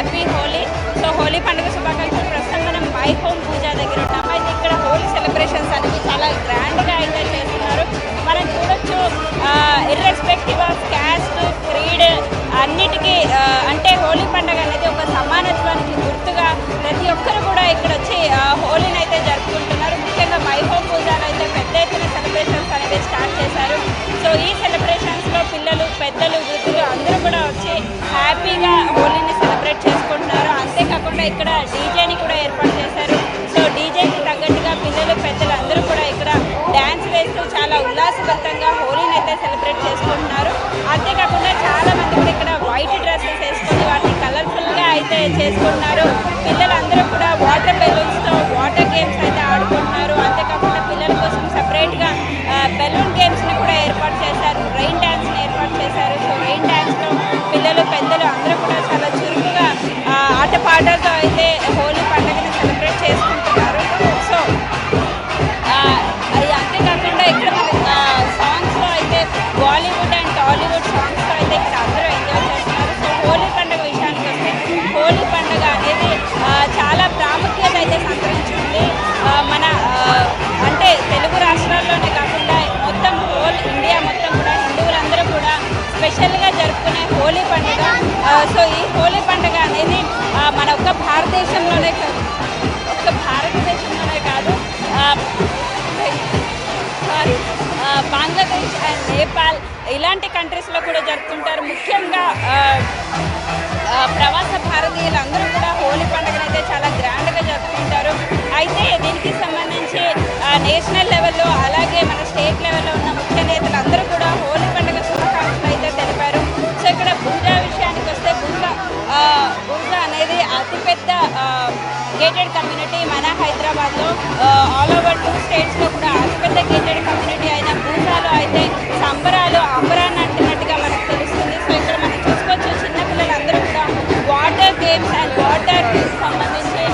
Happy Holi. So Holi పండుగ శుభాకాంక్షలు. ప్రస్తుతం మనం మై హోమ్ పూజ దగ్గర ఉన్నాము. అయితే ఇక్కడ హోలీ సెలబ్రేషన్స్ అనేవి చాలా గ్రాండ్గా అయితే చేస్తున్నారు. మనం చూడొచ్చు, ఇర్రెస్పెక్టివ్ ఆఫ్ క్యాస్ట్, క్రీడ్ అన్నిటికీ అంటే హోలీ పండుగ అనేది ఒక సమానత్వానికి గుర్తుగా ప్రతి ఒక్కరు కూడా ఇక్కడ వచ్చి హోలీని అయితే జరుపుకుంటున్నారు. ముఖ్యంగా మై హోమ్ పూజలు అయితే పెద్ద ఎత్తున సెలబ్రేషన్స్ అనేది స్టార్ట్ చేశారు. సో ఈ సెలబ్రేషన్స్లో పిల్లలు, పెద్దలు, వృద్ధులు అందరూ కూడా వచ్చి హ్యాపీగా హోలీని సెలబ్రేట్ చేసుకుంటున్నారు. అంతేకాకుండా ఇక్కడ డీజేని కూడా ఏర్పాటు చేశారు. సో డీజేకి తగ్గట్టుగా పిల్లలు, పెద్దలు అందరూ కూడా ఇక్కడ డ్యాన్స్ వేస్తూ చాలా ఉల్లాసభరితంగా హోలీని అయితే సెలబ్రేట్ చేసుకుంటున్నారు. అంతేకాకుండా చాలా మంది కూడా ఇక్కడ వైట్ డ్రెస్సెస్ వేసుకొని వాటిని కలర్ఫుల్గా అయితే చేసుకుంటున్నారు. పిల్లలందరూ కూడా వాటర్ బెలూన్స్తో వాటర్ గేమ్స్ అయితే ఆడుకుంటున్నారు. అంతేకాకుండా పిల్లల కోసం సపరేట్గా బెలూన్ గేమ్స్ని కూడా ఏర్పాటు చేశారు. రైన్ డ్యాన్స్ని ఏర్పాటు చేశారు. సో రైన్ డ్యాన్స్లో పిల్లలు, పెద్దలు అందరూ కూడా చాలా చురుకుగా ఆటపాటలతో అయితే హోలీ పండుగని సెలబ్రేట్ చేసుకుంటున్నారు. సో అది అంతేకాకుండా ఇక్కడ సాంగ్స్లో అయితే బాలీవుడ్ అండ్ టాలీవుడ్ సాంగ్స్తో అయితే ఇక్కడ అందరూ ఎంజాయ్ చేస్తున్నారు. సో హోలీ పండుగ విషయానికి వస్తే హోలీ పండుగ అనేది చాలా ప్రాముఖ్యత అయితే సంతరించింది. మన అంటే తెలుగు రాష్ట్రాల్లోనే కాకుండా మొత్తం హోల్ ఇండియా మొత్తం కూడా హిందువులందరూ కూడా స్పెషల్గా జరుపుకునే హోలీ పండుగ. సో ఈ హోలీ పండుగ అనేది మన ఒక్క భారతదేశంలోనే కాదు బంగ్లాదేశ్ అండ్ నేపాల్ ఇలాంటి కంట్రీస్లో కూడా జరుపుకుంటారు. ముఖ్యంగా ప్రవాస భారతీయులందరూ కూడా హోలీ పండుగను అయితే చాలా గ్రాండ్గా జరుపుకుంటారు. అయితే దీనికి సంబంధించి నేషనల్ లెవెల్లో అలాగే మన స్టేట్ లెవెల్లో ఉన్న ముఖ్య నేతలు అందరూ కూడా హోలీ పండుగ శుభాకాంక్షలు అయితే తెలిపారు. సో ఇక్కడ బుర్జా విషయానికి వస్తే బుర్జా అనేది అతిపెద్ద గేటెడ్ కమ్యూనిటీ మన హైదరాబాద్లో. ఆల్ ఓవర్ 2 స్టేట్స్లో కూడా అతిపెద్ద గేటెడ్ కమ్యూనిటీ అయిన బుర్జాలో అయితే సంబరాలు అంబరాన్ని అంటున్నట్టుగా మనకు తెలుస్తుంది. సో ఇక్కడ మనం చూసుకోవచ్చు, చిన్నపిల్లలందరూ కూడా వాటర్ గేమ్స్ అండ్ వాటర్ సంబంధించి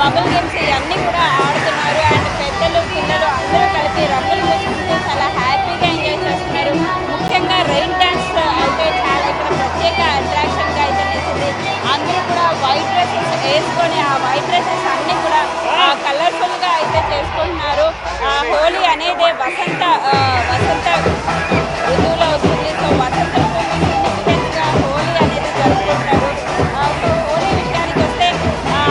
బబుల్ గేమ్స్ ఇవన్నీ కూడా ఆడుతున్నారు. అండ్ పెద్దలు, పిల్లలు అందరూ కలిపి రంగులు వేసుకుంటూ చాలా హ్యాపీగా ఎంజాయ్ చేస్తున్నారు. ముఖ్యంగా రైన్ డ్యాన్స్ అయితే చాలా ఇక్కడ ప్రత్యేక అట్రాక్షన్గా అయితే నిలిచింది. అందరూ కూడా వైట్ డ్రెస్సెస్ వేసుకొని ఆ వైట్ డ్రెస్సెస్ అన్నీ కూడా కలర్ఫుల్గా అయితే చేసుకుంటున్నారు. హోలీ అనేది వసంత ఋతువులో వస్తుంది. సో వసంత సిగ్నిఫికెంట్గా హోలీ అనేది జరుపుకుంటారు. సో హోలీ విషయానికి వస్తే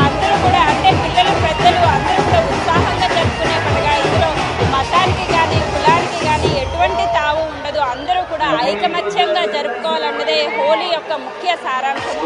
అందరూ కూడా అంటే పిల్లలు, పెద్దలు అందరూ కూడా ఉత్సాహంగా జరుపుకునే పండుగ. ఇందులో మతానికి కానీ కులానికి కానీ ఎటువంటి తావు ఉండదు. అందరూ కూడా ఐకమత్యంగా జరుపుకోవాలన్నదే హోలీ యొక్క ముఖ్య సారాంశం.